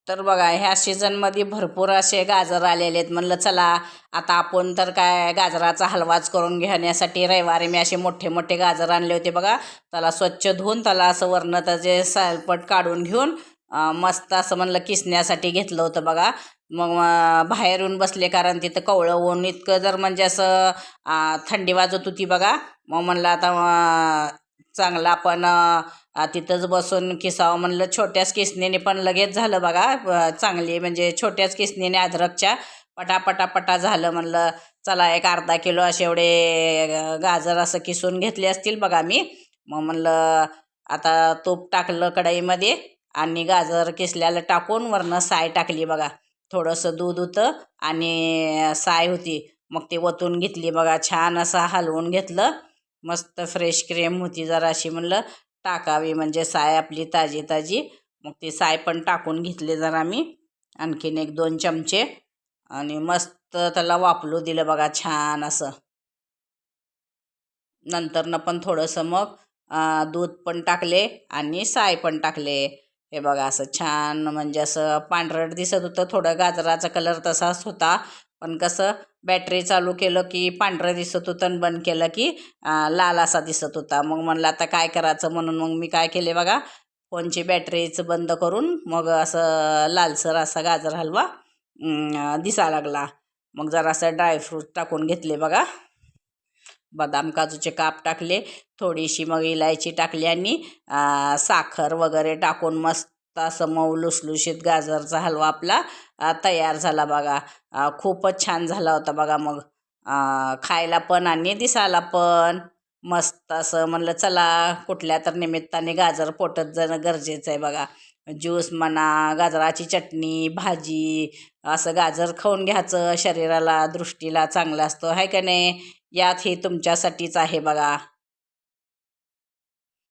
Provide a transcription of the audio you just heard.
तर बघा ह्या सीझनमध्ये भरपूर असे गाजर आलेले आहेत. म्हणलं चला आता आपण तर काय गाजराचा हलवाच करून घेण्यासाठी रविवारी मी असे मोठे मोठे गाजर आणले होते बघा. त्याला स्वच्छ धुवून त्याला असं वरनं त्याचे सालपट काढून घेऊन मस्त असं म्हणलं किसण्यासाठी घेतलं होतं बघा. मग बाहेर येऊन बसले कारण तिथं कवळं ऊन इतकं जर म्हणजे असं थंडी वाजत होती बघा. मग म्हणलं आता चांगलं आपण तिथंच बसून किसावं म्हणलं. छोट्याच किसणीने पण लगेच झालं बघा. चांगली म्हणजे छोट्याच किसणीने अद्रकच्या पटापटापटा झालं. म्हणलं चला एक अर्धा किलो असे एवढे गाजर असं किसून घेतले असतील बघा मी. मग म्हणलं आता तूप टाकलं कढईमध्ये आणि गाजर किसल्याला टाकून वरनं साय टाकली बघा. थोडंसं दूध होतं आणि साय होती. मग ते वतून घेतली बघा. छान असं हलवून घेतलं. मस्त फ्रेश क्रीम होती जराशी. म्हणलं टाकावी म्हणजे साय आपली ताजी ताजी. मग ती साय पण टाकून घेतली जरा मी आणखीन 1-2 चमचे आणि मस्त त्याला वाफलू दिलं बघा छान असं. नंतरनं पण थोडंसं मग दूध पण टाकले आणि साय पण टाकले. हे बघा असं छान म्हणजे असं पांढरट दिसत होतं. थोडं गाजराचा कलर तसाच होता. पण कसं बॅटरी चालू केलं की पांढरं दिसत होतं आणि बंद केलं की लाल असा दिसत होता. मग म्हणलं आता काय करायचं म्हणून मग मी काय केले बघा, फोनची बॅटरीच बंद करून मग असं लालसर असा गाजर हलवा दिसा लागला. मग जरासं ड्रायफ्रूट टाकून घेतले बघा. बदाम काजूचे काप टाकले. थोडीशी मग इलायची टाकली आणि साखर वगैरे टाकून मस्त असं मऊ लुसलुशीत गाजरचा हलवा आपला तयार झाला बघा. खूपच छान झाला होता बघा. मग खायला पण आणि दिसायला पण मस्त असं. म्हणलं चला कुठल्या तर निमित्ताने गाजर पोटात जाणं गरजेचं आहे बघा. ज्यूस म्हणा, गाजराची चटणी, भाजी, असं गाजर खाऊन घ्यायचं. शरीराला दृष्टीला चांगलं असतं आहे का नाही. यात हे तुमच्यासाठीच आहे बघा.